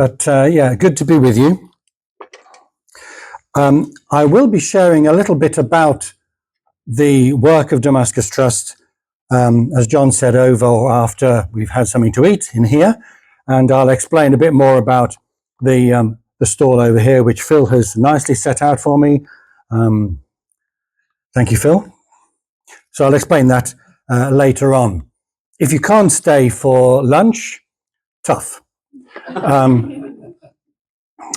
But yeah, good to be with you. I will be sharing a little bit about the work of Damascus Trust, as John said, over or after we've had something to eat in here. And I'll explain a bit more about the stall over here, which Phil has nicely set out for me. Thank you, Phil. So I'll explain that later on. If you can't stay for lunch, tough.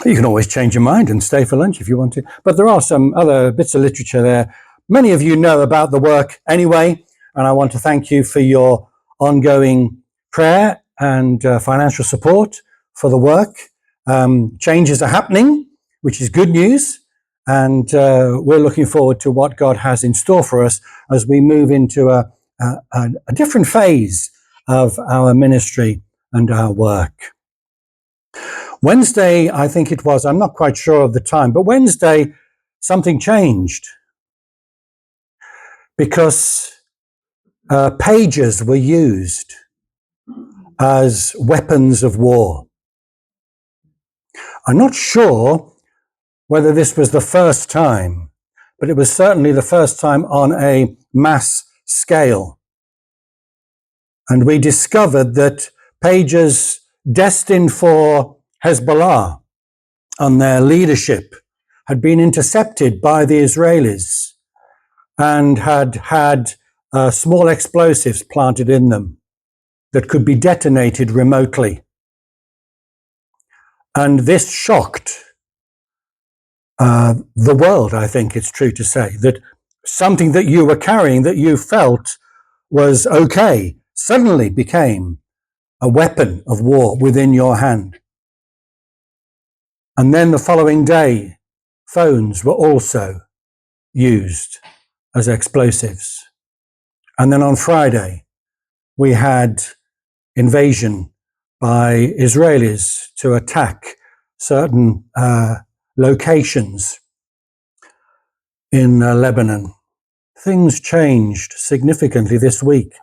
You can always change your mind and stay for lunch if you want to. But there are some other bits of literature there. Many of you know about the work anyway, and I want to thank you for your ongoing prayer and financial support for the work. Changes are happening, which is good news, and we're looking forward to what God has in store for us as we move into a different phase of our ministry and our work. Wednesday, I think it was, I'm not quite sure of the time, but Wednesday, something changed because pages were used as weapons of war. I'm not sure whether this was the first time, but it was certainly the first time on a mass scale. And we discovered that pages destined for Hezbollah and their leadership had been intercepted by the Israelis and had small explosives planted in them that could be detonated remotely. And this shocked the world, I think it's true to say, that something that you were carrying, that you felt was okay, suddenly became a weapon of war within your hand. And then the following day, phones were also used as explosives. And then on Friday, we had invasion by Israelis to attack certain locations in Lebanon. Things changed significantly this week.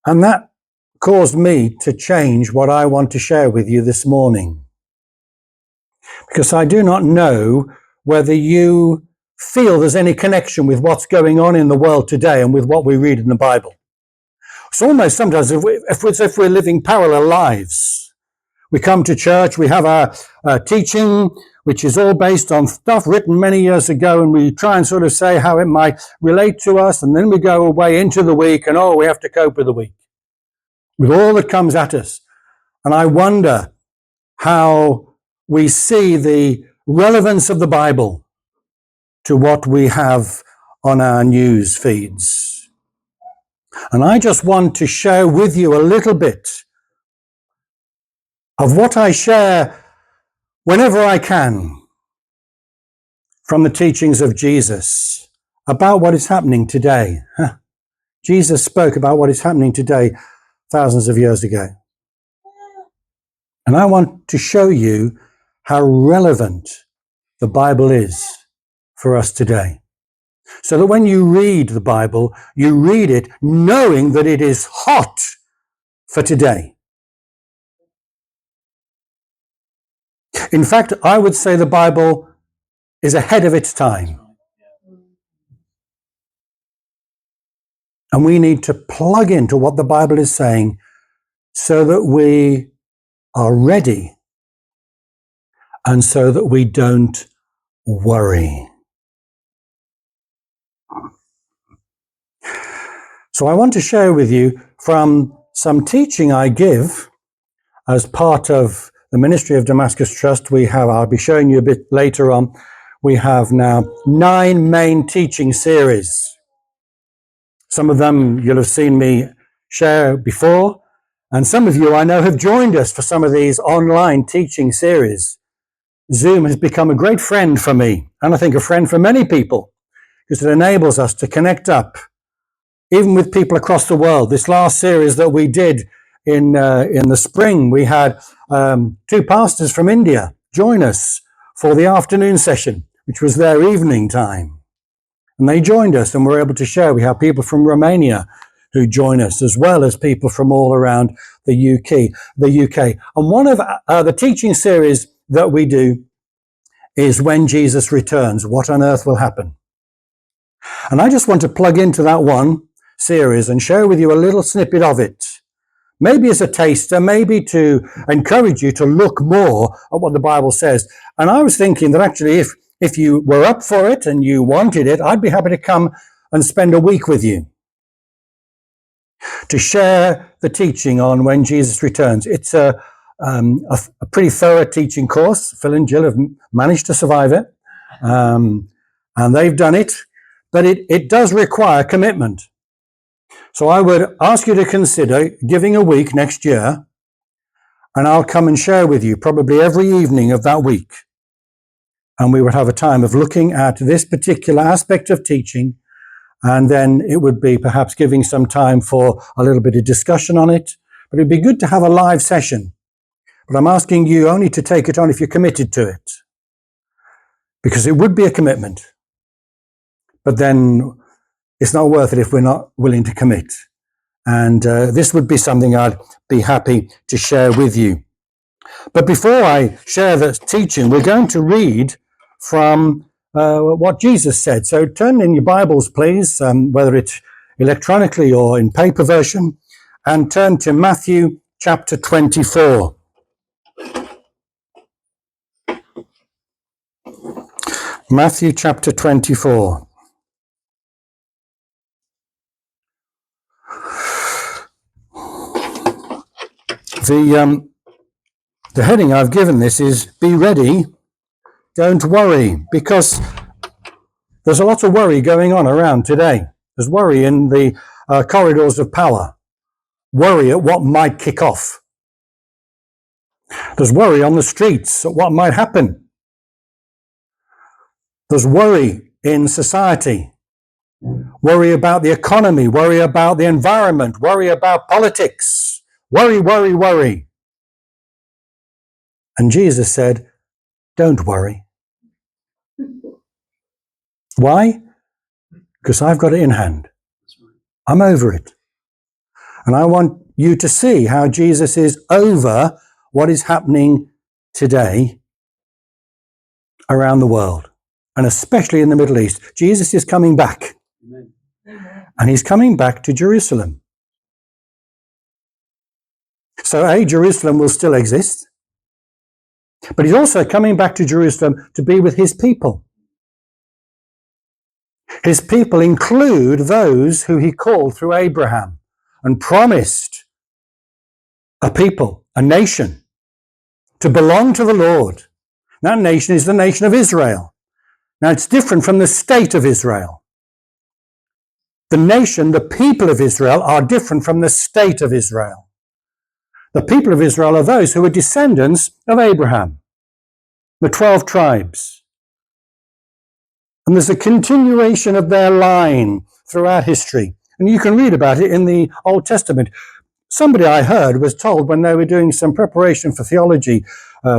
And that caused me to change what I want to share with you this morning. Because I do not know whether you feel there's any connection with what's going on in the world today and with what we read in the Bible. It's almost sometimes if we're living parallel lives. We come to church, we have our teaching, which is all based on stuff written many years ago, and we try and sort of say how it might relate to us, and then we go away into the week, and we have to cope with the week, with all that comes at us. And I wonder how we see the relevance of the Bible to what we have on our news feeds. And I just want to share with you a little bit of what I share whenever I can from the teachings of Jesus about what is happening today. Jesus spoke about what is happening today thousands of years ago. And I want to show you how relevant the Bible is for us today. So that when you read the Bible, you read it knowing that it is hot for today. In fact, I would say the Bible is ahead of its time. And we need to plug into what the Bible is saying so that we are ready and so that we don't worry. So I want to share with you from some teaching I give as part of the ministry of Damascus Trust. I'll be showing you a bit later on, we have now 9 main teaching series. Some of them you'll have seen me share before, and some of you I know have joined us for some of these online teaching series. Zoom has become a great friend for me, and I think a friend for many people, because it enables us to connect up, even with people across the world. This last series that we did in the spring, we had 2 pastors from India join us for the afternoon session, which was their evening time. And they joined us and were able to share. We have people from Romania who join us, as well as people from all around the UK. And one of the teaching series that we do is When Jesus Returns, What on Earth Will Happen? And I just want to plug into that one series and share with you a little snippet of it. Maybe as a taster, maybe to encourage you to look more at what the Bible says. And I was thinking that actually if you were up for it and you wanted it, I'd be happy to come and spend a week with you to share the teaching on When Jesus Returns. It's a pretty thorough teaching course. Phil and Jill have managed to survive it, and they've done it, but it does require commitment. So I would ask you to consider giving a week next year, and I'll come and share with you probably every evening of that week. And we would have a time of looking at this particular aspect of teaching, and then it would be perhaps giving some time for a little bit of discussion on it. But it'd be good to have a live session. But I'm asking you only to take it on if you're committed to it, because it would be a commitment. But then it's not worth it if we're not willing to commit. And this would be something I'd be happy to share with you. But before I share the teaching, we're going to read from what Jesus said. So turn in your Bibles, please, whether it's electronically or in paper version, and turn to Matthew chapter 24. Matthew chapter 24. The heading I've given this is Be Ready, Don't Worry, because there's a lot of worry going on around today. There's worry in the corridors of power, worry at what might kick off. There's worry on the streets at what might happen. There's worry in society, worry about the economy, worry about the environment, worry about politics. Worry, worry, worry. And Jesus said, don't worry. Why? Because I've got it in hand. I'm over it. And I want you to see how Jesus is over what is happening today around the world, and especially in the Middle East. Jesus is coming back. Amen. And he's coming back to Jerusalem. So Jerusalem will still exist, but he's also coming back to Jerusalem to be with his people. His people include those who he called through Abraham and promised a people, a nation, to belong to the Lord. That nation is the nation of Israel. Now it's different from the state of Israel. The nation, the people of Israel, are different from the state of Israel. The people of Israel are those who are descendants of Abraham, the 12 tribes. And there's a continuation of their line throughout history. And you can read about it in the Old Testament. Somebody I heard was told when they were doing some preparation for theology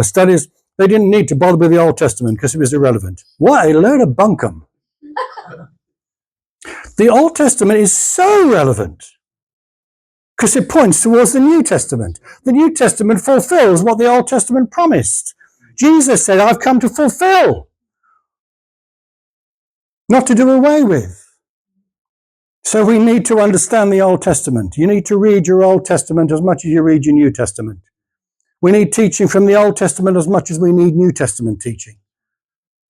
studies, they didn't need to bother with the Old Testament because it was irrelevant. What a load of bunkum. The Old Testament is so relevant because it points towards the New Testament. The New Testament fulfills what the Old Testament promised. Jesus said, I've come to fulfill, not to do away with. So we need to understand the Old Testament. You need to read your Old Testament as much as you read your New Testament. We need teaching from the Old Testament as much as we need New Testament teaching.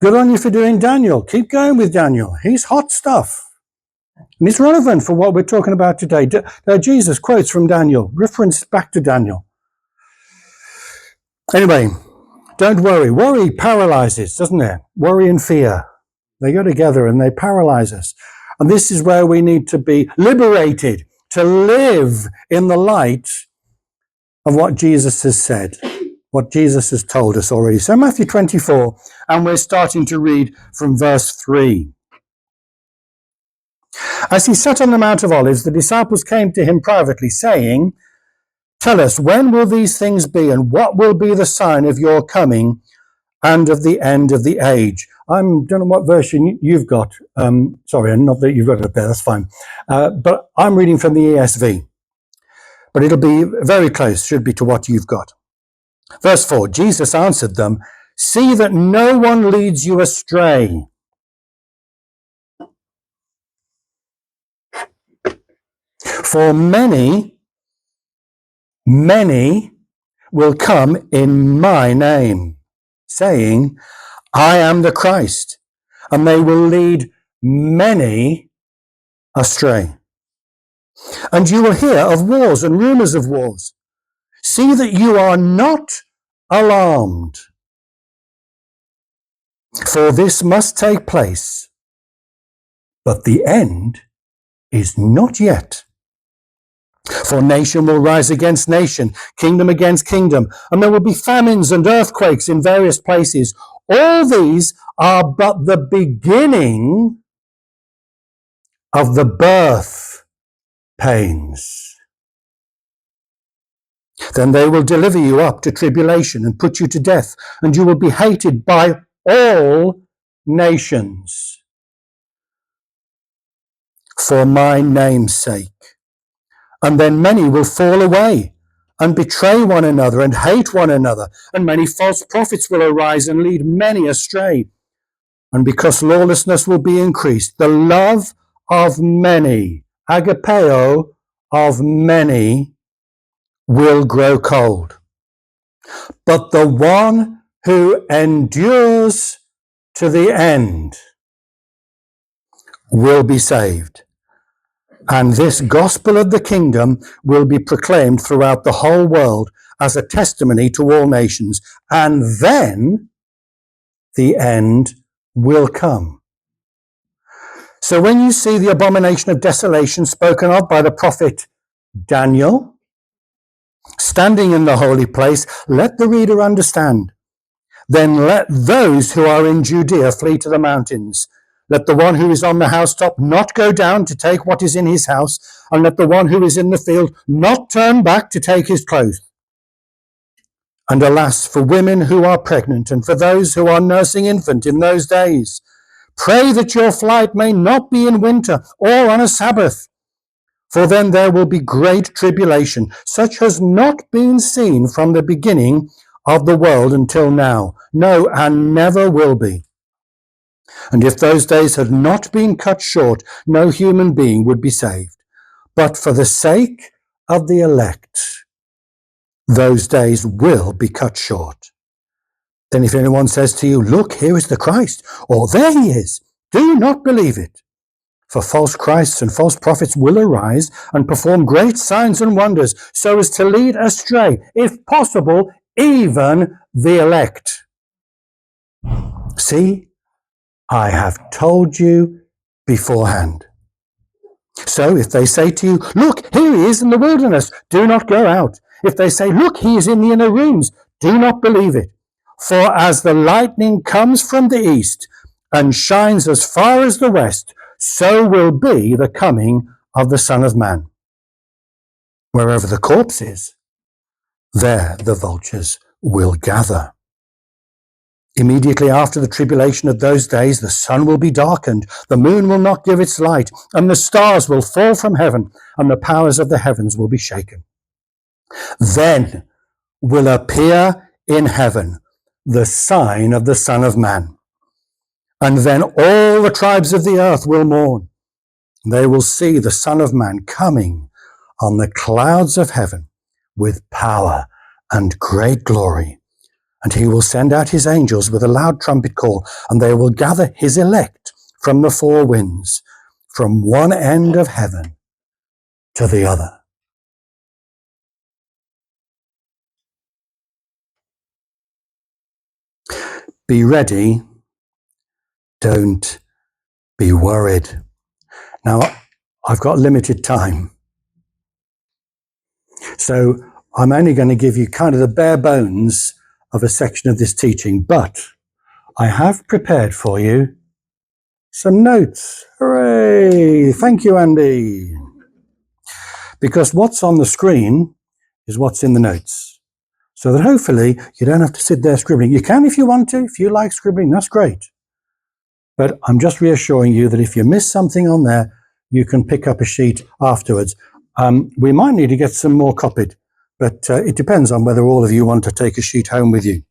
Good on you for doing Daniel. Keep going with Daniel. He's hot stuff. And it's relevant for what we're talking about today. Jesus quotes from Daniel, reference back to Daniel. Anyway, don't worry. Worry paralyzes, doesn't it? Worry and fear. They go together and they paralyze us. And this is where we need to be liberated, to live in the light of what Jesus has said, what Jesus has told us already. So Matthew 24, and we're starting to read from verse 3. As he sat on the Mount of Olives, the disciples came to him privately, saying, tell us, when will these things be, and what will be the sign of your coming and of the end of the age? I don't know what version you've got. Sorry, not that you've got it up there, that's fine. But I'm reading from the ESV. But it'll be very close, should be, to what you've got. Verse 4, Jesus answered them, "See that no one leads you astray. For many will come in my name, saying, I am the Christ, and they will lead many astray. And you will hear of wars and rumors of wars. See that you are not alarmed, for this must take place, but the end is not yet. For nation will rise against nation, kingdom against kingdom, and there will be famines and earthquakes in various places. All these are but the beginning of the birth pains. Then they will deliver you up to tribulation and put you to death, and you will be hated by all nations for my name's sake. And then many will fall away and betray one another and hate one another, and many false prophets will arise and lead many astray. And because lawlessness will be increased, the love of many, agapeo of many, will grow cold. But the one who endures to the end will be saved. And this gospel of the kingdom will be proclaimed throughout the whole world as a testimony to all nations. And then the end will come. So when you see the abomination of desolation spoken of by the prophet Daniel, standing in the holy place, let the reader understand. Then let those who are in Judea flee to the mountains. Let the one who is on the housetop not go down to take what is in his house, and let the one who is in the field not turn back to take his clothes. And alas, for women who are pregnant, and for those who are nursing infant in those days, pray that your flight may not be in winter or on a Sabbath, for then there will be great tribulation, such has not been seen from the beginning of the world until now, no, and never will be. And if those days had not been cut short, no human being would be saved. But for the sake of the elect, those days will be cut short. Then if anyone says to you, look, here is the Christ, or there he is, do not believe it. For false Christs and false prophets will arise and perform great signs and wonders, so as to lead astray, if possible, even the elect. See, I have told you beforehand. So if they say to you, look, here he is in the wilderness, do not go out. If they say, look, he is in the inner rooms, do not believe it. For as the lightning comes from the east and shines as far as the west, so will be the coming of the Son of Man. Wherever the corpse is, there the vultures will gather. Immediately after the tribulation of those days, the sun will be darkened, the moon will not give its light, and the stars will fall from heaven, and the powers of the heavens will be shaken. Then will appear in heaven the sign of the Son of Man. And then all the tribes of the earth will mourn. They will see the Son of Man coming on the clouds of heaven with power and great glory. And he will send out his angels with a loud trumpet call, and they will gather his elect from the four winds, from one end of heaven to the other. Be ready. Don't be worried. Now, I've got limited time. So I'm only going to give you kind of the bare bones of a section of this teaching, but I have prepared for you some notes. Hooray! Thank you, Andy. Because what's on the screen is what's in the notes. So that hopefully you don't have to sit there scribbling. You can if you want to. If you like scribbling, that's great. But I'm just reassuring you that if you miss something on there, you can pick up a sheet afterwards. We might need to get some more copied, but it depends on whether all of you want to take a sheet home with you.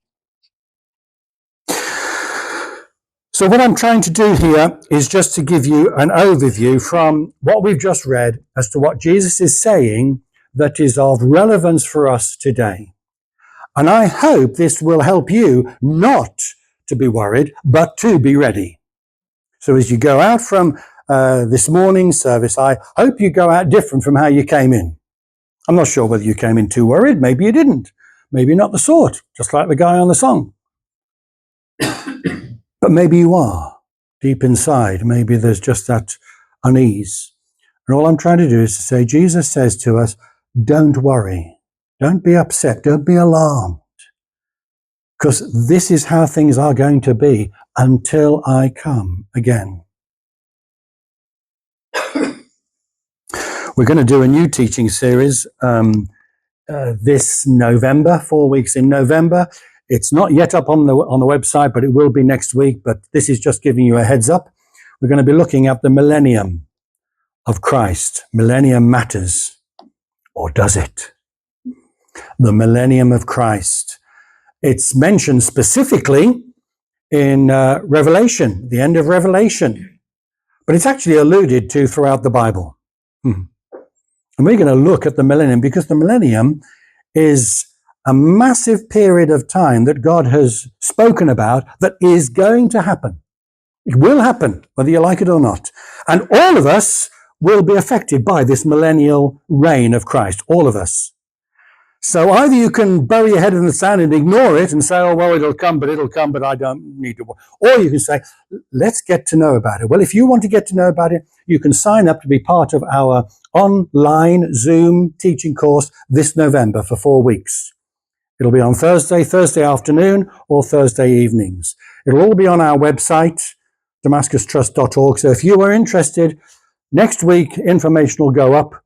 So what I'm trying to do here is just to give you an overview from what we've just read as to what Jesus is saying that is of relevance for us today. And I hope this will help you not to be worried, but to be ready. So as you go out from this morning's service, I hope you go out different from how you came in. I'm not sure whether you came in too worried. Maybe you didn't. Maybe not the sort, just like the guy on the song. But maybe you are deep inside. Maybe there's just that unease. And all I'm trying to do is to say, Jesus says to us, don't worry. Don't be upset. Don't be alarmed. Because this is how things are going to be until I come again. We're going to do a new teaching series this November, 4 weeks in November. It's not yet up on the website, but it will be next week. But this is just giving you a heads up. We're going to be looking at the millennium of Christ. Millennium matters, or does it? The millennium of Christ. It's mentioned specifically in Revelation, the end of Revelation, but it's actually alluded to throughout the Bible. And we're going to look at the millennium because the millennium is a massive period of time that God has spoken about that is going to happen. It will happen, whether you like it or not. And all of us will be affected by this millennial reign of Christ, all of us. So either you can bury your head in the sand and ignore it and say, oh, well, it'll come, but I don't need to. Or you can say, let's get to know about it. Well, if you want to get to know about it, you can sign up to be part of our online Zoom teaching course this November for 4 weeks. It'll be on Thursday afternoon or Thursday evenings. It'll all be on our website, damascustrust.org. So if you are interested, next week information will go up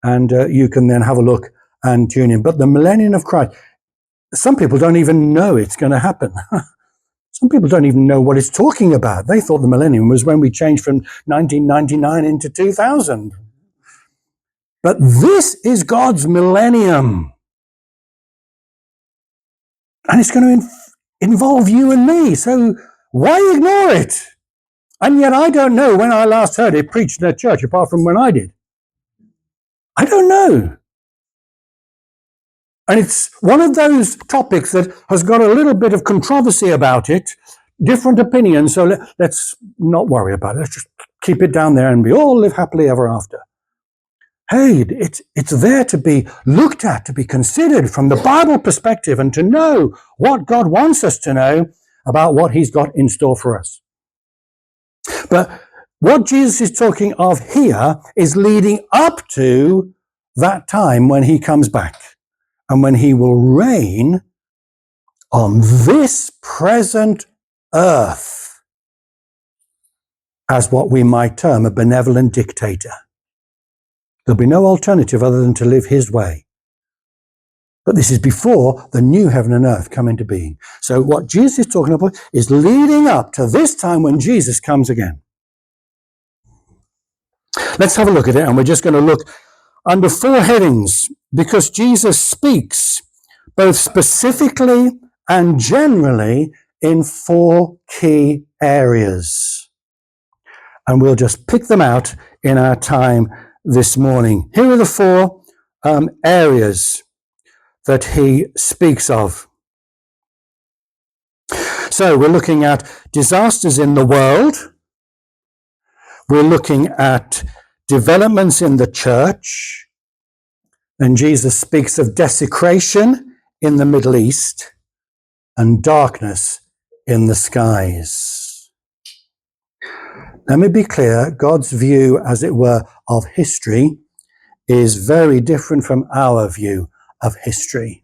and you can then have a look and tune in. But the millennium of Christ, some people don't even know it's going to happen. Some people don't even know what it's talking about. They thought the millennium was when we changed from 1999 into 2000. But this is God's millennium. And it's going to involve you and me. So why ignore it? And yet I don't know when I last heard it preached in a church, apart from when I did. I don't know. And it's one of those topics that has got a little bit of controversy about it, different opinions. So let's not worry about it. Let's just keep it down there and we all live happily ever after. Hey, it's there to be looked at, to be considered from the Bible perspective and to know what God wants us to know about what he's got in store for us. But what Jesus is talking of here is leading up to that time when he comes back and when he will reign on this present earth as what we might term a benevolent dictator. There'll be no alternative other than to live his way. But this is before the new heaven and earth come into being. So what Jesus is talking about is leading up to this time when Jesus comes again. Let's have a look at it, and we're just going to look under 4 headings because Jesus speaks both specifically and generally in 4 key areas. And we'll just pick them out in our time this morning. Here are the 4 areas that he speaks of. So we're looking at disasters in the world. We're looking at developments in the church. And Jesus speaks of desecration in the Middle East and darkness in the skies. Let me be clear, God's view, as it were, of history is very different from our view of history.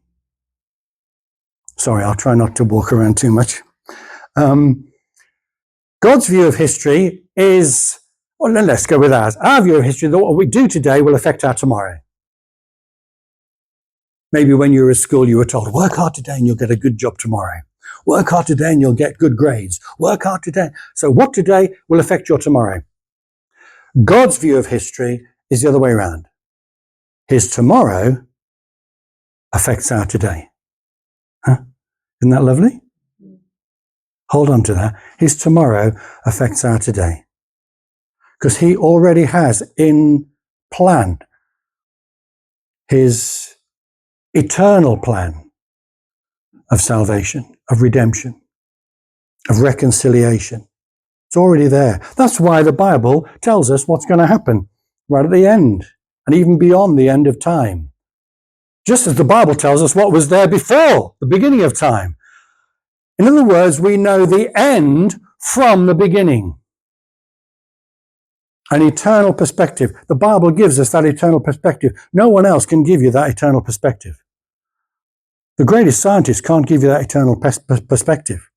Sorry, I'll try not to walk around too much. God's view of history is, well, let's go with ours. Our view of history, that what we do today will affect our tomorrow. Maybe when you were at school, you were told, work hard today and you'll get a good job tomorrow. Work hard today and you'll get good grades. Work hard today. So what today will affect your tomorrow. God's view of history is the other way around. His tomorrow affects our today. Huh? Isn't that lovely? Hold on to that. His tomorrow affects our today. Because he already has in plan his eternal plan of salvation, of redemption, of reconciliation. It's already there. That's why the Bible tells us what's going to happen right at the end and even beyond the end of time. Just as the Bible tells us what was there before the beginning of time. In other words, we know the end from the beginning. An eternal perspective. The Bible gives us that eternal perspective. No one else can give you that eternal perspective. The greatest scientists can't give you that eternal perspective.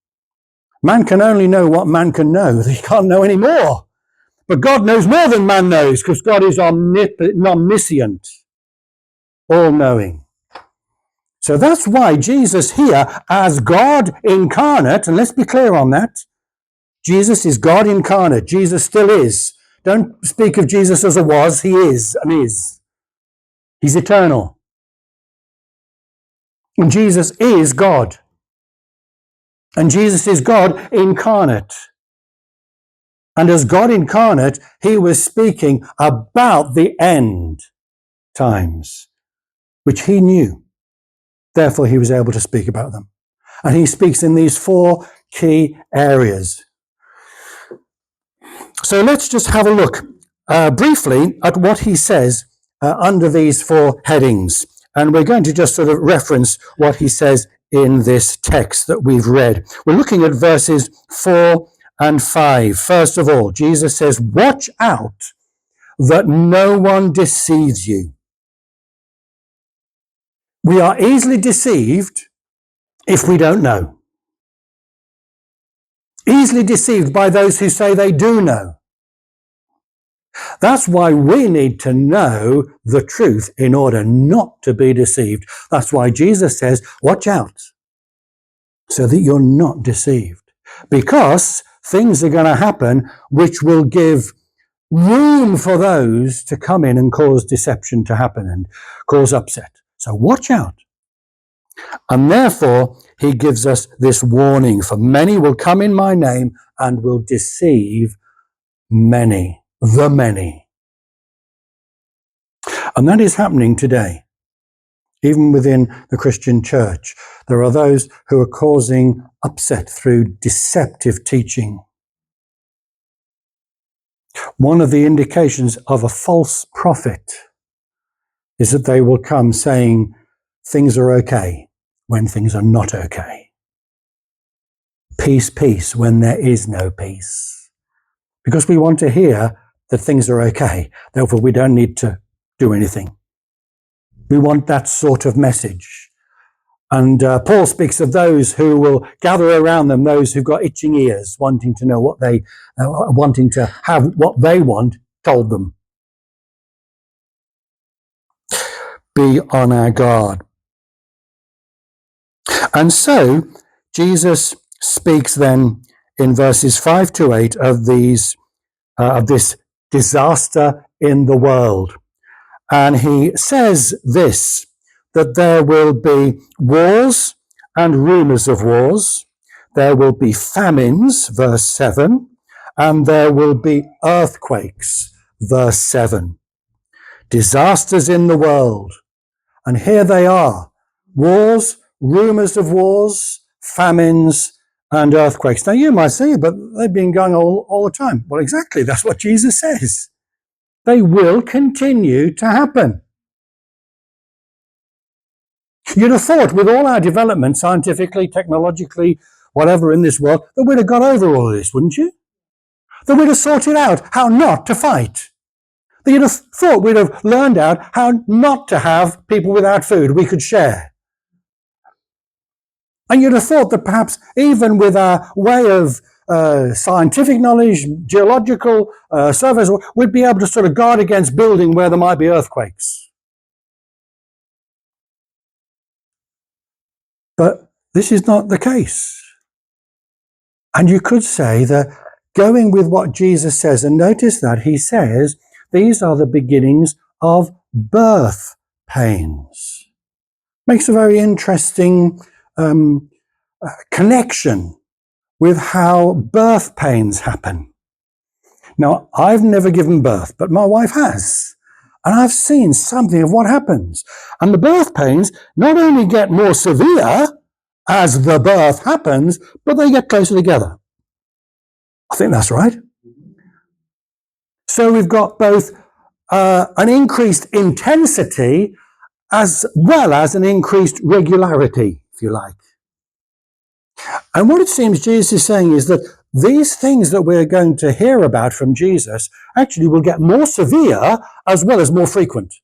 Man can only know what man can know. He can't know any more. But God knows more than man knows, because God is omniscient, all-knowing. So that's why Jesus here, as God incarnate, and let's be clear on that, Jesus is God incarnate. Jesus still is. Don't speak of Jesus as a was. He is and is. He's eternal. And Jesus is God. And Jesus is God incarnate. And as God incarnate, he was speaking about the end times, which he knew. Therefore, he was able to speak about them. And he speaks in these 4 key areas. So let's just have a look briefly at what he says under these 4 headings. And we're going to just sort of reference what he says in this text that we've read. We're looking at verses 4 and 5. First of all, Jesus says, "Watch out that no one deceives you." We are easily deceived if we don't know. Easily deceived by those who say they do know. That's why we need to know the truth in order not to be deceived. That's why Jesus says, watch out, so that you're not deceived. Because things are going to happen which will give room for those to come in and cause deception to happen and cause upset. So watch out. And therefore, he gives us this warning, for many will come in my name and will deceive many, the many. And that is happening today. Even within the Christian church, there are those who are causing upset through deceptive teaching. One of the indications of a false prophet is that they will come saying things are okay when things are not okay. Peace, peace, when there is no peace. Because we want to hear that things are okay. Therefore, we don't need to do anything. We want that sort of message. And Paul speaks of those who will gather around them, those who've got itching ears, wanting to know what they, wanting to have what they want told them. Be on our guard. And so Jesus speaks then in verses 5 to 8 of this disaster in the world. And he says this, that there will be wars and rumors of wars. There will be famines, verse 7, and there will be earthquakes, verse 7. Disasters in the world. And here they are, wars, rumors of wars, famines, and earthquakes. Now you might say, but they've been going all the time. Well, exactly, that's what Jesus says. They will continue to happen. You'd have thought with all our development, scientifically, technologically, whatever in this world, that we'd have got over all of this, wouldn't you? That we'd have sorted out how not to fight. That you'd have thought we'd have learned out how not to have people without food we could share. And you'd have thought that perhaps even with our way of scientific knowledge, geological surveys, we'd be able to sort of guard against building where there might be earthquakes. But this is not the case. And you could say that going with what Jesus says, and notice that he says, these are the beginnings of birth pains. Makes a very interesting connection with how birth pains happen. Now, I've never given birth, but my wife has. And I've seen something of what happens. And the birth pains not only get more severe as the birth happens, but they get closer together. I think that's right. So we've got both an increased intensity as well as an increased regularity, if you like. And what it seems Jesus is saying is that these things that we're going to hear about from Jesus actually will get more severe as well as more frequent.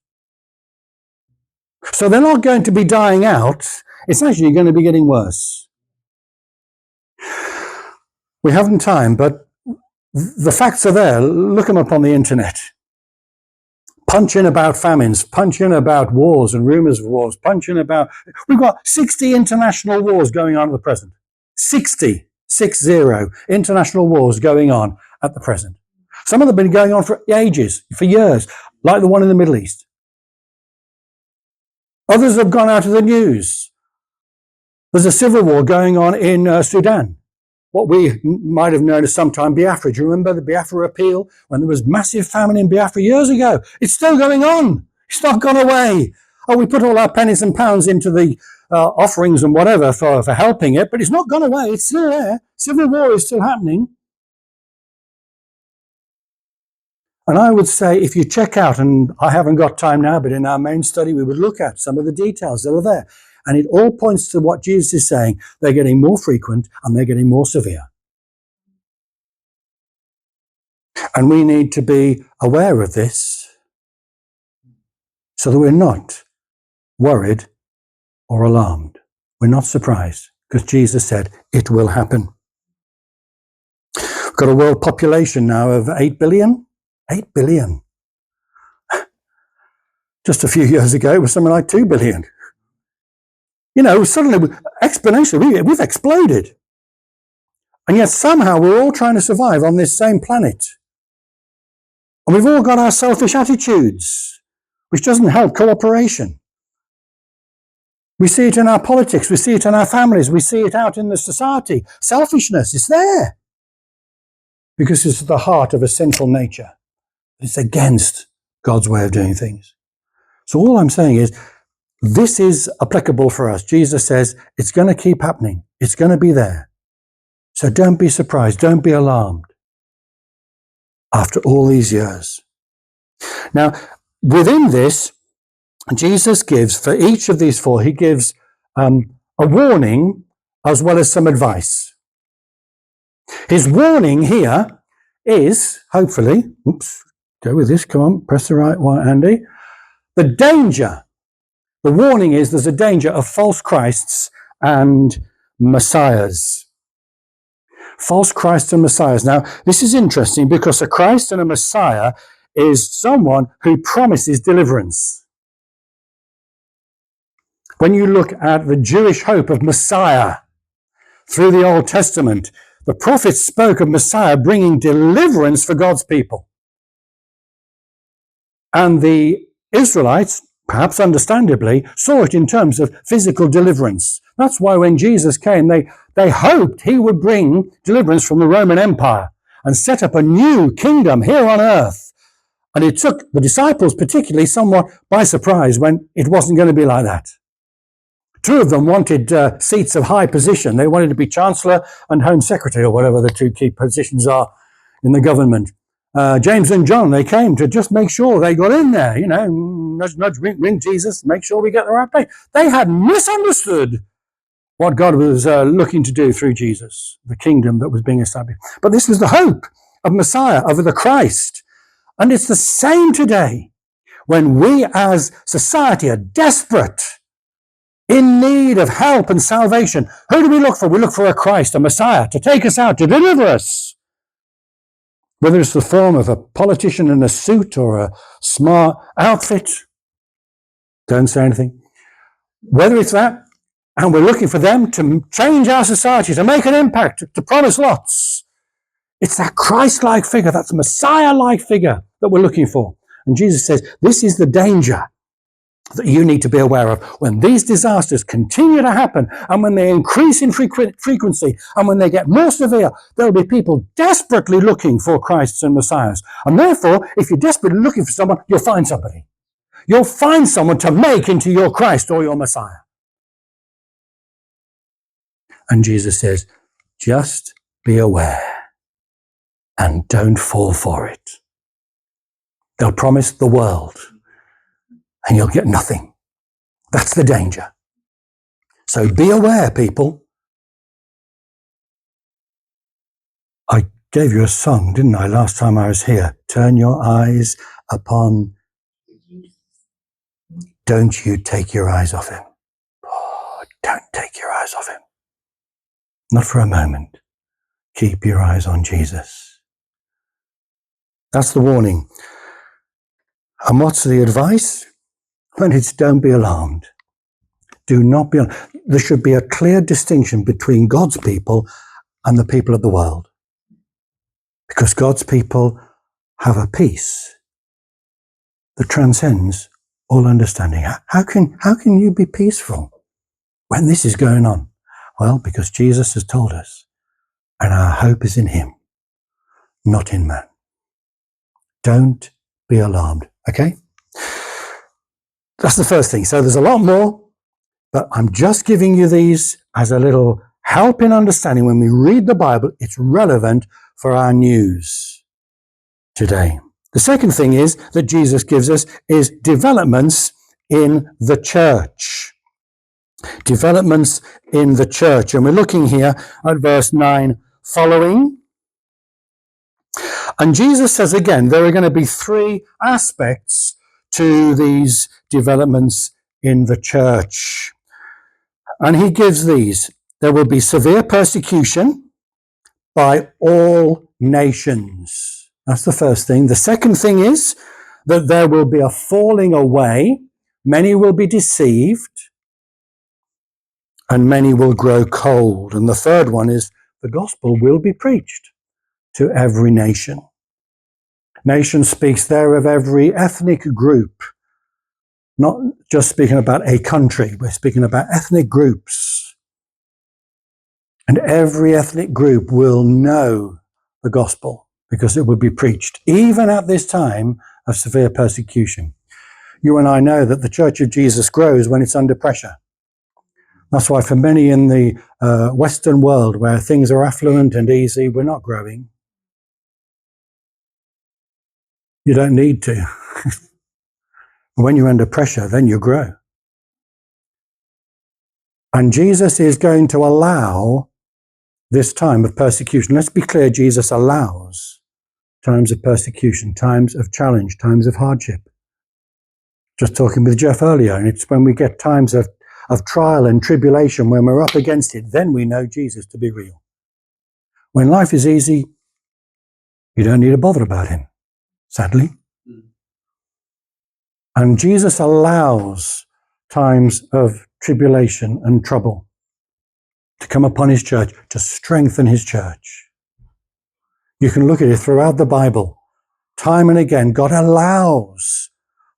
So they're not going to be dying out. It's actually going to be getting worse. We haven't time, but the facts are there. Look them up on the internet. Punch in about famines, punch in about wars and rumors of wars, punch in about... We've got 60 international wars going on at the present. 60 international wars going on at the present. Some of them have been going on for ages, for years, like the one in the Middle East. Others have gone out of the news. There's a civil war going on in Sudan. What we might have known as sometime Biafra. Do you remember the Biafra appeal when there was massive famine in Biafra years ago? It's still going on. It's not gone away. Oh, we put all our pennies and pounds into the offerings and whatever for helping it, but it's not gone away. It's still there. Civil war is still happening. And I would say if you check out, and I haven't got time now, but in our main study we would look at some of the details that are there. And it all points to what Jesus is saying. They're getting more frequent and they're getting more severe. And we need to be aware of this so that we're not worried or alarmed. We're not surprised because Jesus said it will happen. We've got a world population now of 8 billion. 8 billion. Just a few years ago, it was something like 2 billion. You know, suddenly, exponentially, we've exploded. And yet somehow we're all trying to survive on this same planet. And we've all got our selfish attitudes, which doesn't help cooperation. We see it in our politics, we see it in our families, we see it out in the society. Selfishness is there. Because it's at the heart of a sinful nature. It's against God's way of doing things. So all I'm saying is, this is applicable for us. Jesus says it's going to keep happening. It's going to be there. So don't be surprised. Don't be alarmed after all these years. Now, within this, Jesus gives, for each of these four, he gives a warning as well as some advice. His warning here is, hopefully, go with this, come on, press the right one, Andy. The danger. The warning is there's a danger of false Christs and messiahs. False Christs and messiahs. Now, this is interesting because a Christ and a messiah is someone who promises deliverance. When you look at the Jewish hope of Messiah through the Old Testament, the prophets spoke of Messiah bringing deliverance for God's people. And the Israelites, perhaps understandably, saw it in terms of physical deliverance. That's why when Jesus came, they hoped he would bring deliverance from the Roman Empire and set up a new kingdom here on earth. And it took the disciples particularly somewhat by surprise when it wasn't going to be like that. Two of them wanted seats of high position. They wanted to be Chancellor and Home Secretary, or whatever the two key positions are in the government. James and John, they came to just make sure they got in there, you know, nudge, nudge, ring Jesus, make sure we get the right place. They had misunderstood what God was looking to do through Jesus, the kingdom that was being established. But this was the hope of Messiah, of the Christ. And it's the same today when we as society are desperate, in need of help and salvation. Who do we look for? We look for a Christ, a Messiah, to take us out, to deliver us. Whether it's the form of a politician in a suit or a smart outfit, don't say anything. Whether it's that, And we're looking for them to change our society, to make an impact, to promise lots. It's that Christ-like figure, that Messiah-like figure that we're looking for. And Jesus says, this is the danger that you need to be aware of. When these disasters continue to happen, and when they increase in frequency, and when they get more severe, there'll be people desperately looking for Christs and Messiahs. And therefore, if you're desperately looking for someone, you'll find somebody. You'll find someone to make into your Christ or your Messiah. And Jesus says, just be aware and don't fall for it. They'll promise the world and you'll get nothing. That's the danger. So be aware, people. I gave you a song, didn't I, last time I was here? Turn your eyes upon... Don't you take your eyes off him. Oh, don't take your eyes off him. Not for a moment. Keep your eyes on Jesus. That's the warning. And what's the advice? Well, it's don't be alarmed. Do not be alarmed. There should be a clear distinction between God's people and the people of the world. Because God's people have a peace that transcends all understanding. How can you be peaceful when this is going on? Well, because Jesus has told us, and our hope is in him, not in man. Don't be alarmed, okay? That's the first thing. So there's a lot more, but I'm just giving you these as a little help in understanding. When we read the Bible, it's relevant for our news today. The second thing is that Jesus gives us is developments in the church. Developments in the church. And we're looking here at verse 9 following. And Jesus says again, there are going to be three aspects to these developments in the church. And he gives these. There will be severe persecution by all nations. That's the first thing. The second thing is that there will be a falling away. Many will be deceived and many will grow cold. And the third one is the gospel will be preached to every nation. Nation speaks there of every ethnic group, not just speaking about a country. We're speaking about ethnic groups. And every ethnic group will know the gospel because it will be preached, even at this time of severe persecution. You and I know that the Church of Jesus grows when it's under pressure. That's why for many in the Western world where things are affluent and easy, we're not growing. You don't need to. When you're under pressure, then you grow. And Jesus is going to allow this time of persecution. Let's be clear, Jesus allows times of persecution, times of challenge, times of hardship. Just talking with Jeff earlier, and it's when we get times of trial and tribulation, when we're up against it, then we know Jesus to be real. When life is easy, you don't need to bother about him, sadly. And Jesus allows times of tribulation and trouble to come upon his church, to strengthen his church. You can look at it throughout the Bible. Time and again, God allows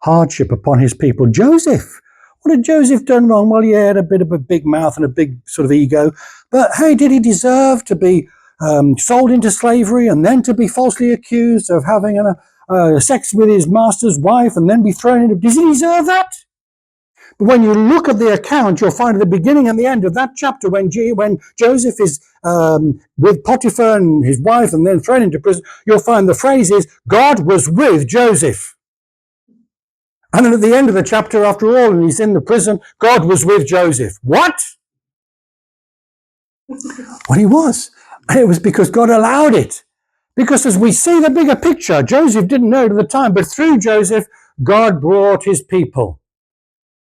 hardship upon his people. Joseph, what had Joseph done wrong? Well, he had a bit of a big mouth and a big sort of ego. But hey, did he deserve to be sold into slavery and then to be falsely accused of having sex with his master's wife and then be thrown into... Does he deserve that? But when you look at the account, you'll find at the beginning and the end of that chapter, when Joseph is with Potiphar and his wife and then thrown into prison, you'll find the phrase is, God was with Joseph. And then at the end of the chapter, after all, and he's in the prison, God was with Joseph. What? Well, he was. And it was because God allowed it. Because as we see the bigger picture, Joseph didn't know it at the time, but through Joseph, God brought his people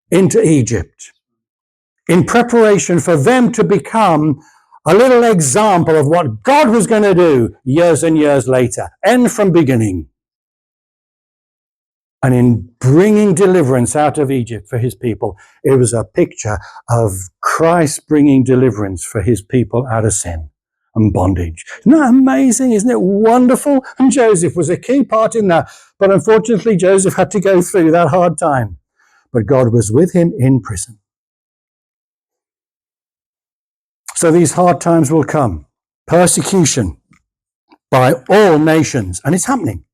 into Egypt in preparation for them to become a little example of what God was going to do years and years later. End from beginning. And in bringing deliverance out of Egypt for his people, it was a picture of Christ bringing deliverance for his people out of sin and bondage. Isn't that amazing? Isn't it wonderful? And Joseph was a key part in that. But unfortunately, Joseph had to go through that hard time. But God was with him in prison. So these hard times will come. Persecution by all nations. And it's happening.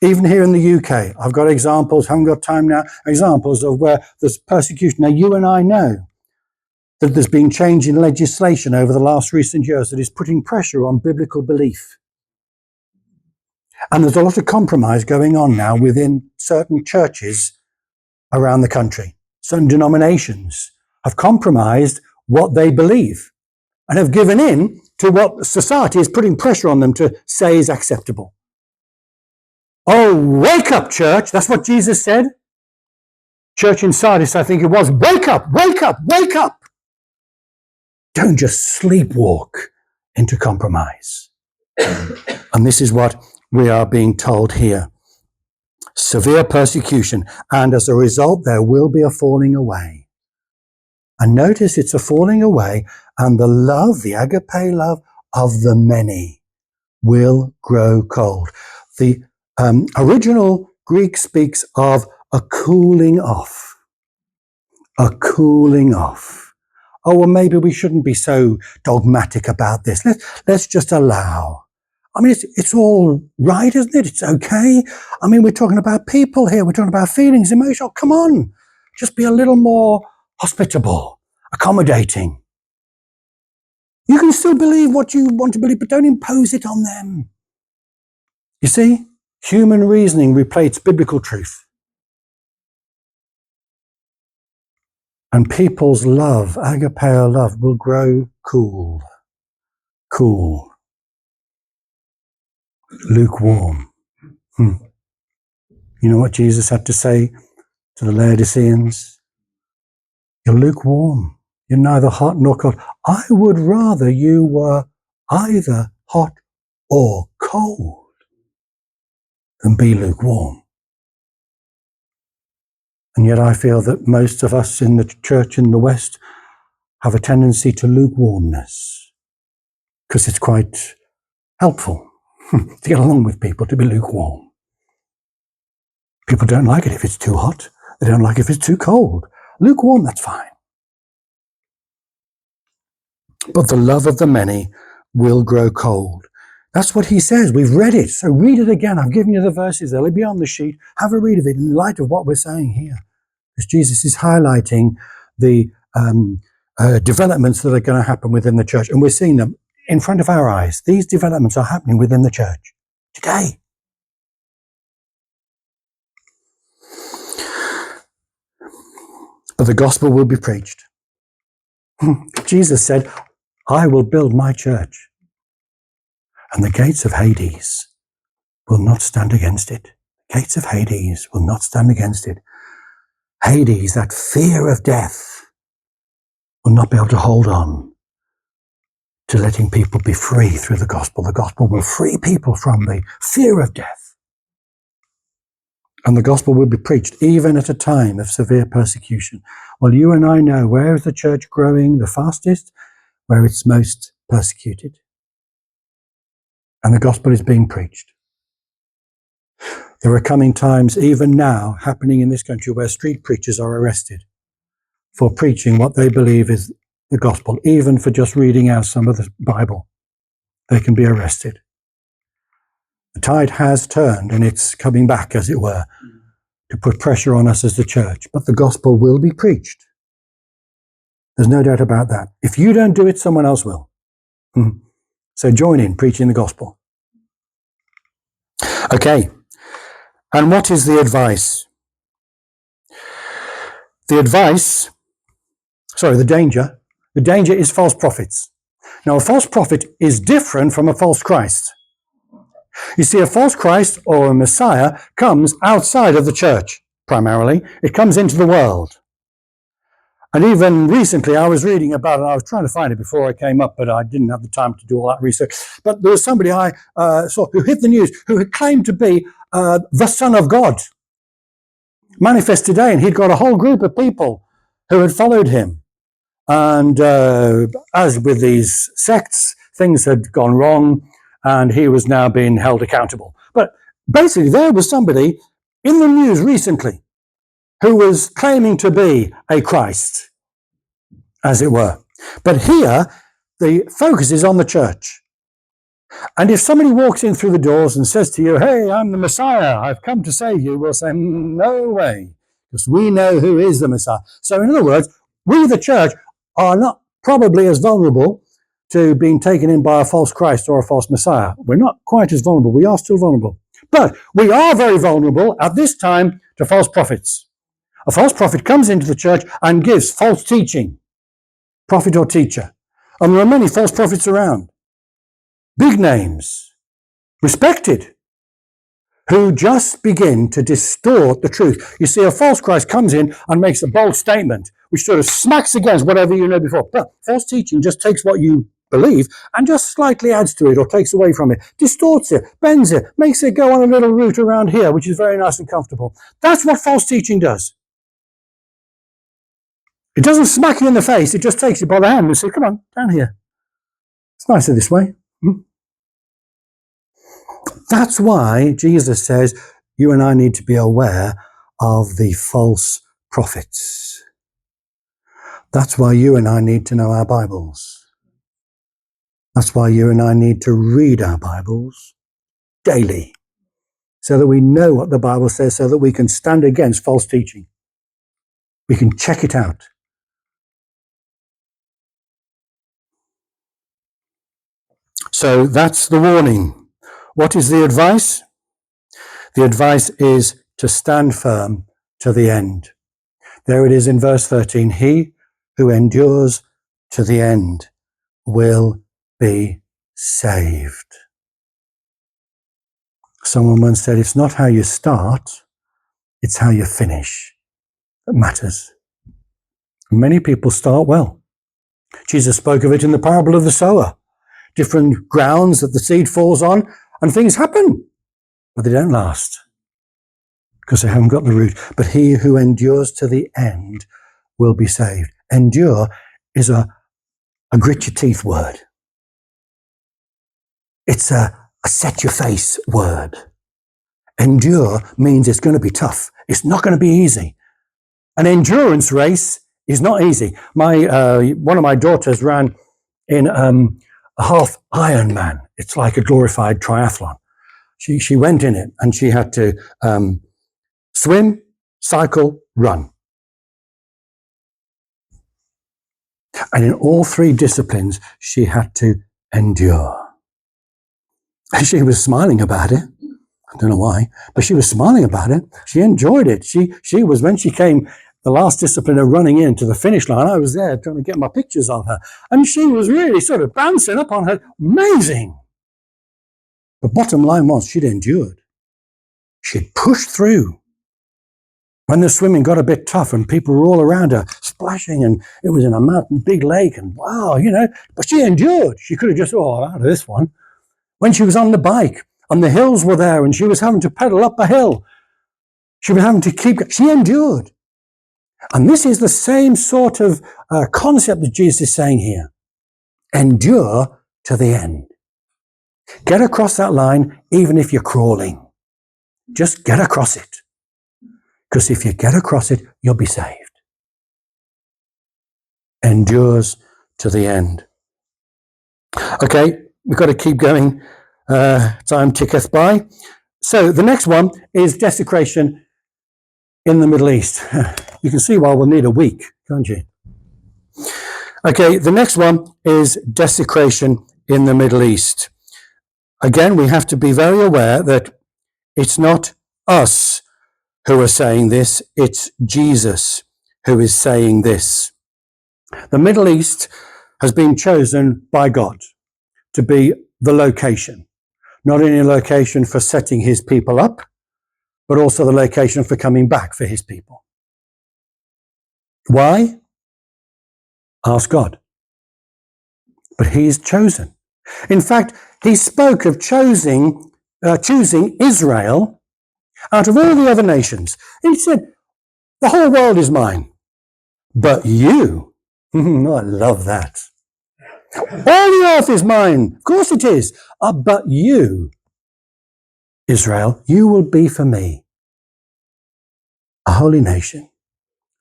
Even here in the UK, I've got examples, haven't got time now, examples of where there's persecution. Now, you and I know that there's been change in legislation over the last recent years that is putting pressure on biblical belief. And there's a lot of compromise going on now within certain churches around the country. Certain denominations have compromised what they believe and have given in to what society is putting pressure on them to say is acceptable. Oh, wake up, church. That's what Jesus said. Church in Sardis, I think it was. Wake up, wake up, wake up. Don't just sleepwalk into compromise. And this is what we are being told here. Severe persecution. And as a result, there will be a falling away. And notice it's a falling away, and the love, the agape love of the many will grow cold. The original Greek speaks of a cooling off. A cooling off. Oh, well, maybe we shouldn't be so dogmatic about this. Let's just allow. I mean, it's all right, isn't it? It's okay. I mean, we're talking about people here. We're talking about feelings, emotions. Oh, come on. Just be a little more hospitable, accommodating. You can still believe what you want to believe, but don't impose it on them. You see? Human reasoning replaces biblical truth. And people's love, agapeo love, will grow cool, lukewarm. You know what Jesus had to say to the Laodiceans? You're lukewarm. You're neither hot nor cold. I would rather you were either hot or cold than be lukewarm. And yet I feel that most of us in the church in the West have a tendency to lukewarmness because it's quite helpful to get along with people, to be lukewarm. People don't like it if it's too hot. They don't like it if it's too cold. Lukewarm, that's fine. But the love of the many will grow cold. That's what he says. We've read it. So read it again. I've given you the verses. They'll be on the sheet. Have a read of it in light of what we're saying here. Because Jesus is highlighting the developments that are going to happen within the church. And we're seeing them in front of our eyes. These developments are happening within the church today. But the gospel will be preached. Jesus said, I will build my church, and the gates of Hades will not stand against it. Gates of Hades will not stand against it. Hades, that fear of death, will not be able to hold on to letting people be free through the gospel. The gospel will free people from the fear of death. And the gospel will be preached even at a time of severe persecution. Well, you and I know where is the church growing the fastest, where it's most persecuted. And the gospel is being preached. There are coming times, even now, happening in this country where street preachers are arrested for preaching what they believe is the gospel, even for just reading out some of the Bible. They can be arrested. The tide has turned, and it's coming back, as it were, to put pressure on us as the church. But the gospel will be preached. There's no doubt about that. If you don't do it, someone else will. So join in preaching the gospel. Okay. And what is the advice? The danger. The danger is false prophets. Now, a false prophet is different from a false Christ. You see, a false Christ or a Messiah comes outside of the church, primarily. It comes into the world. And even recently, I was reading about it. I was trying to find it before I came up, but I didn't have the time to do all that research. But there was somebody I saw who hit the news, who had claimed to be the Son of God. manifest today, and he'd got a whole group of people who had followed him. And as with these sects, things had gone wrong, and he was now being held accountable. But basically, there was somebody in the news recently who was claiming to be a Christ, as it were. But here, the focus is on the church. And if somebody walks in through the doors and says to you, hey, I'm the Messiah, I've come to save you, we'll say, no way, because we know who is the Messiah. So in other words, we, the church, are not probably as vulnerable to being taken in by a false Christ or a false Messiah. We're not quite as vulnerable. We are still vulnerable. But we are very vulnerable at this time to false prophets. A false prophet comes into the church and gives false teaching, prophet or teacher. And there are many false prophets around. Big names, respected, who just begin to distort the truth. You see, a false Christ comes in and makes a bold statement, which sort of smacks against whatever you know before. But false teaching just takes what you believe and just slightly adds to it or takes away from it, distorts it, bends it, makes it go on a little route around here, which is very nice and comfortable. That's what false teaching does. It doesn't smack you in the face, it just takes you by the hand and says, come on, down here. It's nicer this way. That's why Jesus says you and I need to be aware of the false prophets. That's why you and I need to know our Bibles. That's why you and I need to read our Bibles daily, so that we know what the Bible says, so that we can stand against false teaching. We can check it out. So that's the warning. What is the advice? The advice is to stand firm to the end. There it is in verse 13. He who endures to the end will be saved. Someone once said, it's not how you start, it's how you finish that matters. Many people start well. Jesus spoke of it in the parable of the sower. Different grounds that the seed falls on, and things happen, but they don't last because they haven't got the root. But he who endures to the end will be saved. Endure is a grit your teeth word. It's a set your face word. Endure means it's going to be tough. It's not going to be easy. An endurance race is not easy. One of my daughters ran in a half Ironman. It's like a glorified triathlon. She went in it and she had to swim, cycle, run. And in all three disciplines, she had to endure. And she was smiling about it. I don't know why, but she was smiling about it. She enjoyed it. She was, when she came, the last discipline of running into the finish line, I was there trying to get my pictures of her. And she was really sort of bouncing up on her. Amazing. The bottom line was she'd endured. She'd pushed through. When the swimming got a bit tough and people were all around her splashing, and it was in a mountain, big lake, and wow, but she endured. She could have just, out of this one. When she was on the bike and the hills were there and she was having to pedal up a hill, she was having to she endured. And this is the same sort of concept that Jesus is saying here. Endure to the end. Get across that line, even if you're crawling. Just get across it. Because if you get across it, you'll be saved. Endures to the end. Okay, we've got to keep going. Time ticketh by. So the next one is desecration in the Middle East. You can see why we'll need a week, can't you? Okay, the next one is desecration in the Middle East. Again, we have to be very aware that it's not us who are saying this, it's Jesus who is saying this. The Middle East has been chosen by God to be the location, not only a location for setting his people up, but also the location for coming back for his people. Why? Ask God. But he's chosen. In fact, he spoke of choosing Israel out of all the other nations. He said, The whole world is mine. But you, I love that. All the earth is mine. Of course it is. But you, Israel, you will be for me a holy nation,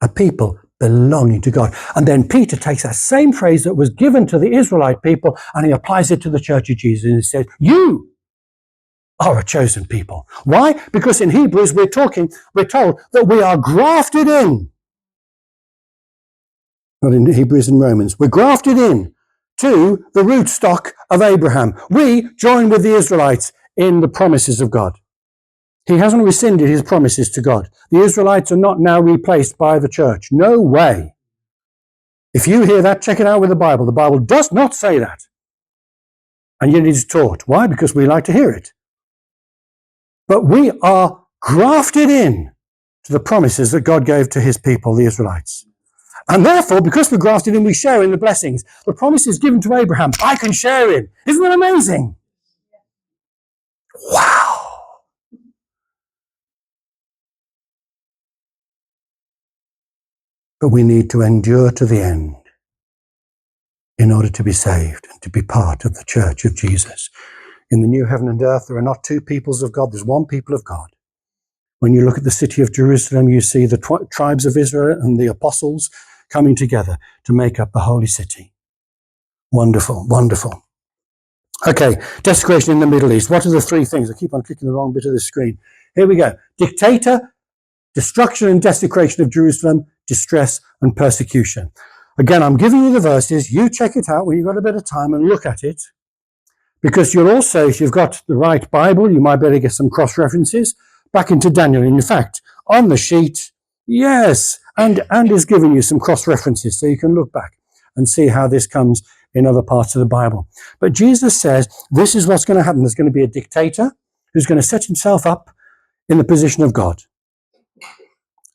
a people belonging to God. And then Peter takes that same phrase that was given to the Israelite people and he applies it to the church of Jesus. And he says, you are a chosen people. Why? Because in Hebrews we're told that we are grafted in. Not in Hebrews and Romans. We're grafted in to the rootstock of Abraham. We join with the Israelites in the promises of God. He hasn't rescinded his promises to God. The Israelites are not now replaced by the church. No way. If you hear that, check it out with the Bible. The Bible does not say that. And yet it is taught. Why? Because we like to hear it. But we are grafted in to the promises that God gave to his people, the Israelites. And therefore, because we're grafted in, we share in the blessings. The promises given to Abraham, I can share in. Isn't that amazing? Wow. But we need to endure to the end in order to be saved and to be part of the church of Jesus. In the new heaven and earth, there are not two peoples of God. There's one people of God. When you look at the city of Jerusalem, you see the tribes of Israel and the apostles coming together to make up the holy city. Wonderful, wonderful. Okay, desecration in the Middle East. What are the three things? I keep on clicking the wrong bit of the screen. Here we go. Dictator, destruction and desecration of Jerusalem, distress and persecution. Again, I'm giving you the verses. You check it out when you've got a bit of time and look at it. Because you'll also, if you've got the right Bible, you might better get some cross-references back into Daniel. In fact, on the sheet, yes, and is giving you some cross-references so you can look back and see how this comes in other parts of the Bible. But Jesus says, this is what's going to happen. There's going to be a dictator who's going to set himself up in the position of God.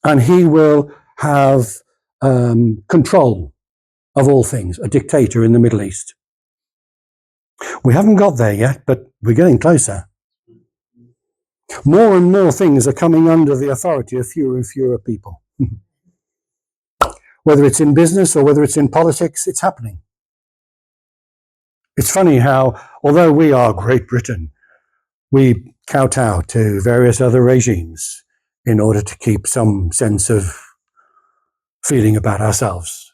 And he will have control of all things, a dictator in the Middle East. We haven't got there yet, but we're getting closer. More and more things are coming under the authority of fewer and fewer people. Whether it's in business or whether it's in politics, it's happening. It's funny how, although we are Great Britain, we kowtow to various other regimes in order to keep some sense of feeling about ourselves.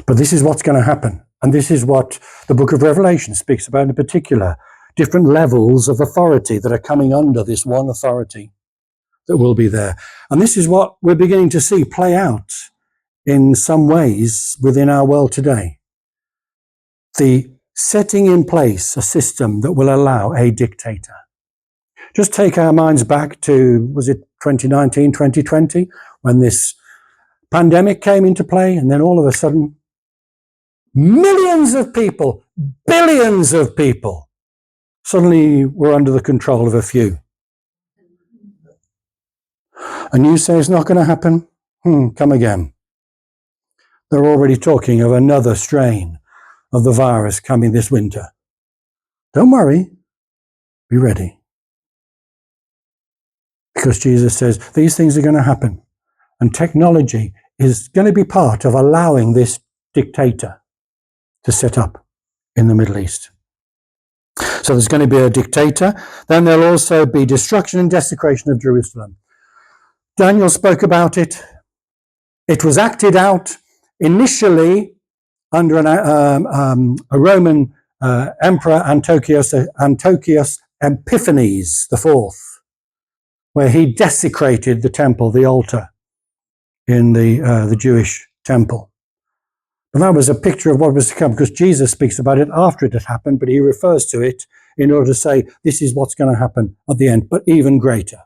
But this is what's going to happen. And this is what the book of Revelation speaks about in particular. Different levels of authority that are coming under this one authority that will be there. And this is what we're beginning to see play out in some ways within our world today. The setting in place a system that will allow a dictator. Just take our minds back to, was it 2019, 2020, when this pandemic came into play, and then all of a sudden, millions of people, billions of people, suddenly were under the control of a few. And you say it's not going to happen? Come again. They're already talking of another strain of the virus coming this winter. Don't worry. Be ready. Because Jesus says these things are going to happen. And technology is going to be part of allowing this dictator to set up in the Middle East. So there's going to be a dictator. Then there'll also be destruction and desecration of Jerusalem. Daniel spoke about it. It was acted out initially under a Roman emperor, Antiochus Epiphanes IV, where he desecrated the temple, the altar in the Jewish temple. And that was a picture of what was to come, because Jesus speaks about it after it had happened, but he refers to it in order to say this is what's going to happen at the end, but even greater,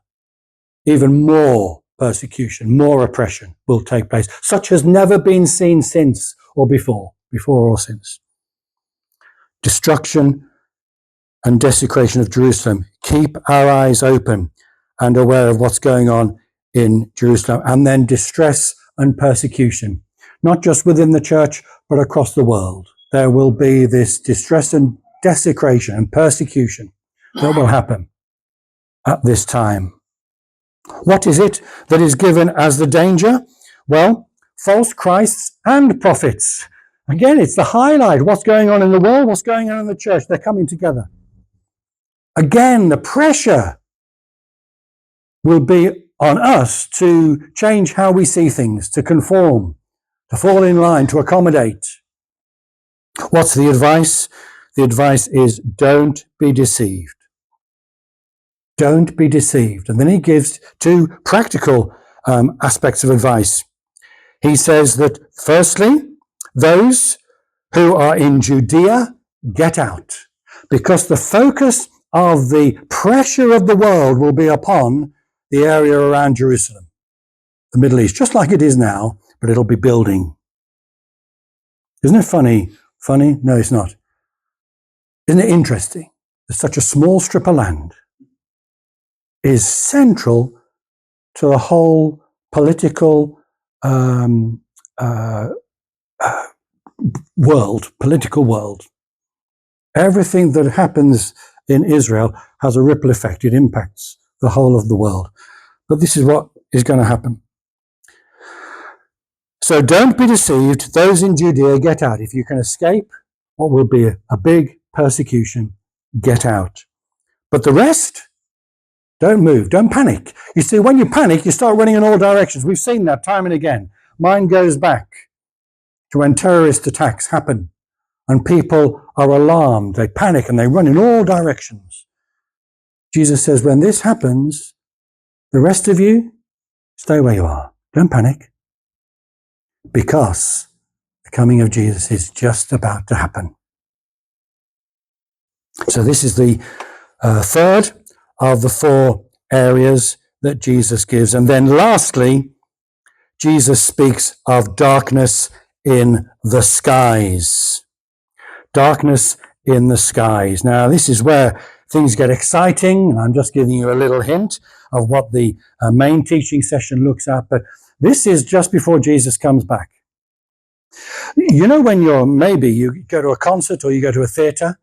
even more persecution, more oppression will take place, such has never been seen since or before or since. Destruction and desecration of Jerusalem. Keep our eyes open and aware of what's going on in Jerusalem. And then distress and persecution, not just within the church, but across the world. There will be this distress and desecration and persecution that will happen at this time. What is it that is given as the danger? Well, false Christs and prophets. Again, it's the highlight. What's going on in the world? What's going on in the church? They're coming together. Again, the pressure will be on us to change how we see things, to conform, to fall in line, to accommodate. What's the advice? The advice is don't be deceived. Don't be deceived. And then he gives two practical aspects of advice. He says that, firstly, those who are in Judea, get out, because the focus of the pressure of the world will be upon the area around Jerusalem, the Middle East, just like it is now, but it'll be building. Isn't it funny? Funny? No, it's not. Isn't it interesting that such a small strip of land is central to the whole political world. Everything that happens in Israel has a ripple effect. It impacts the whole of the world. But this is what is going to happen. So don't be deceived. Those in Judea, get out. If you can escape what will be a big persecution, get out. But the rest, don't move. Don't panic. You see, when you panic, you start running in all directions. We've seen that time and again. Mind goes back to when terrorist attacks happen and people are alarmed. They panic and they run in all directions. Jesus says, when this happens, the rest of you, stay where you are. Don't panic. Because the coming of Jesus is just about to happen. So this is the third of the four areas that Jesus gives. And then lastly, Jesus speaks of darkness in the skies. Darkness in the skies. Now, this is where things get exciting. I'm just giving you a little hint of what the main teaching session looks at, but this is just before Jesus comes back. You know, when you go to a concert or you go to a theatre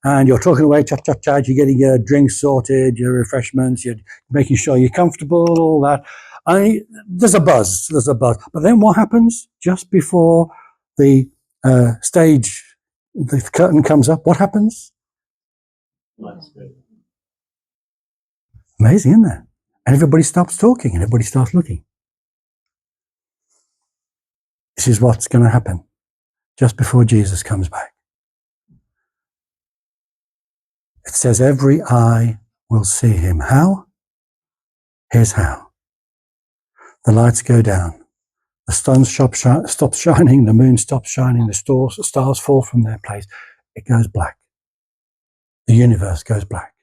and you're talking away, chat, you're getting your drinks sorted, your refreshments, you're making sure you're comfortable, all that. There's a buzz. But then what happens just before the stage, the curtain comes up? What happens? Amazing, isn't it? And everybody stops talking and everybody starts looking. This is what's going to happen just before Jesus comes back. It says every eye will see him. How? Here's how. The lights go down. The sun stops shining. The moon stops shining. The stars fall from their place. It goes black. The universe goes black.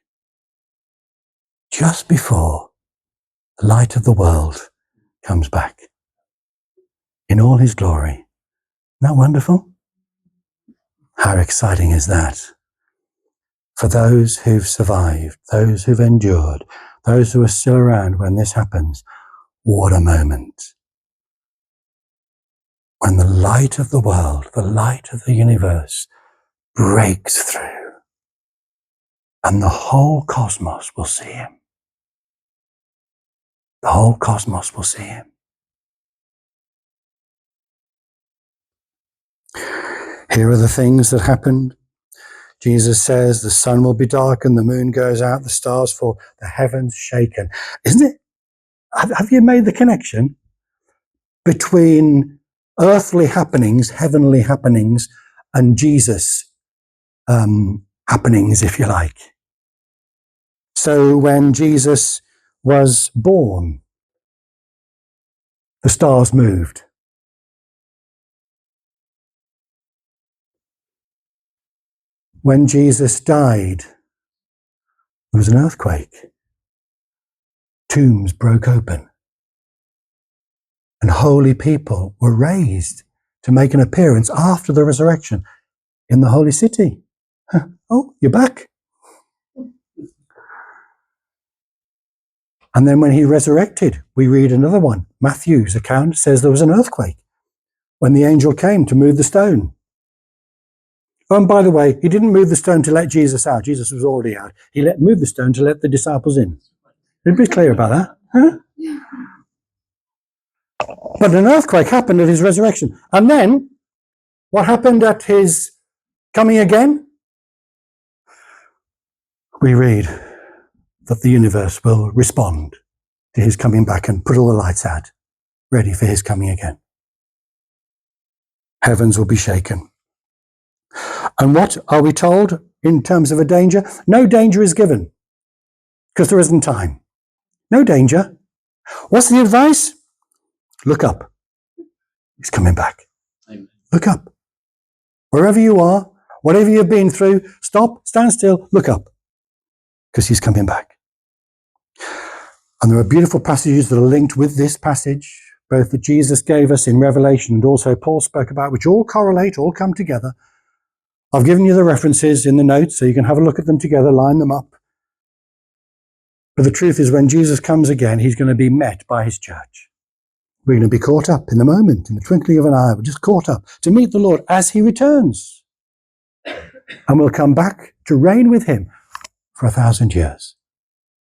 Just before the light of the world comes back in all his glory. Isn't that wonderful? How exciting is that? For those who've survived, those who've endured, those who are still around when this happens, what a moment. When the light of the world, the light of the universe breaks through and the whole cosmos will see him. The whole cosmos will see him. Here are the things that happened. Jesus says the sun will be darkened, the moon goes out, the stars fall, the heavens shaken. Isn't it? Have you made the connection between earthly happenings, heavenly happenings, and Jesus happenings, if you like? So when Jesus was born, the stars moved. When Jesus died, there was an earthquake. Tombs broke open. And holy people were raised to make an appearance after the resurrection in the holy city. Oh, you're back. And then when he resurrected, we read another one. Matthew's account says there was an earthquake when the angel came to move the stone. Oh, and by the way, he didn't move the stone to let Jesus out. Jesus was already out. He moved the stone to let the disciples in. Let's be clear about that. Huh? But an earthquake happened at his resurrection. And then, what happened at his coming again? We read that the universe will respond to his coming back and put all the lights out, ready for his coming again. Heavens will be shaken. And what are we told in terms of a danger? No danger is given, because there isn't time. No danger. What's the advice? Look up. He's coming back. Amen. Look up. Wherever you are, whatever you've been through, stop, stand still, look up, because he's coming back. And there are beautiful passages that are linked with this passage, both that Jesus gave us in Revelation and also Paul spoke about, which all correlate, all come together. I've given you the references in the notes so you can have a look at them together, line them up. But the truth is, when Jesus comes again, he's going to be met by his church. We're going to be caught up in the moment, in the twinkling of an eye. We're just caught up to meet the Lord as he returns. And we'll come back to reign with him for 1,000 years.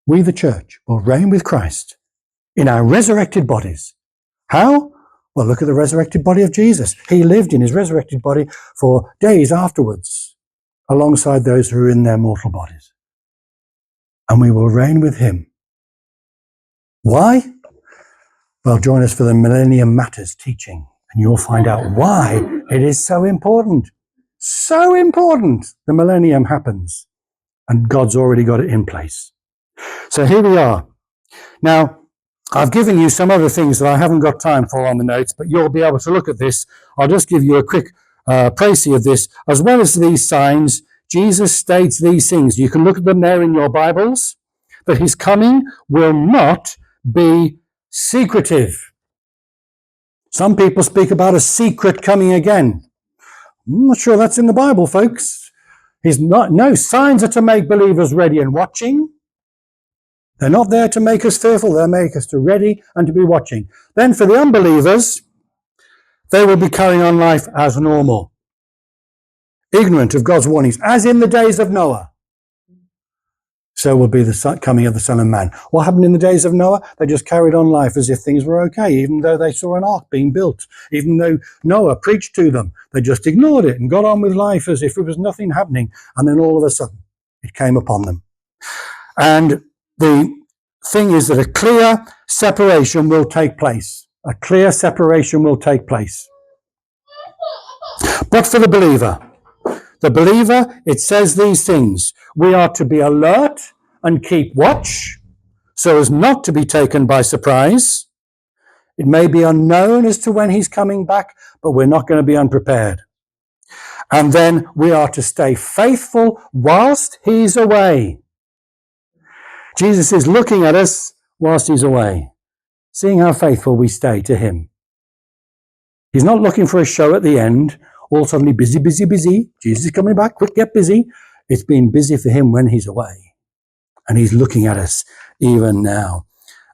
We, the church, will reign with Christ in our resurrected bodies. How? Well, look at the resurrected body of Jesus. He lived in his resurrected body for days afterwards, alongside those who are in their mortal bodies. And we will reign with him. Why? Well, join us for the Millennium Matters teaching, and you'll find out why it is so important. So important. The millennium happens, and God's already got it in place. So here we are. Now, I've given you some other things that I haven't got time for on the notes, but you'll be able to look at this. I'll just give you a quick précis of this. As well as these signs, Jesus states these things. You can look at them there in your Bibles, that his coming will not be secretive. Some people speak about a secret coming again. I'm not sure that's in the Bible, folks. No, signs are to make believers ready and watching. They're not there to make us fearful. They make us to ready and to be watching. Then for the unbelievers, they will be carrying on life as normal, ignorant of God's warnings, as in the days of Noah. So will be the coming of the Son of Man. What happened in the days of Noah? They just carried on life as if things were okay, even though they saw an ark being built. Even though Noah preached to them, they just ignored it and got on with life as if it was nothing happening. And then all of a sudden, it came upon them. And the thing is that a clear separation will take place. A clear separation will take place. But for the believer, it says these things. We are to be alert and keep watch so as not to be taken by surprise. It may be unknown as to when he's coming back, but we're not going to be unprepared. And then we are to stay faithful whilst he's away. Jesus is looking at us whilst he's away, seeing how faithful we stay to him. He's not looking for a show at the end, all suddenly busy, busy, busy. Jesus is coming back, quick, get busy. It's been busy for him when he's away. And he's looking at us even now.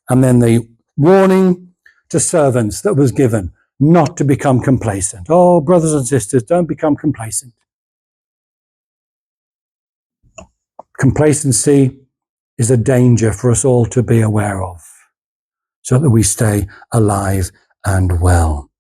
And then the warning to servants that was given, not to become complacent. Oh, brothers and sisters, don't become complacent. Complacency is a danger for us all to be aware of, so that we stay alive and well.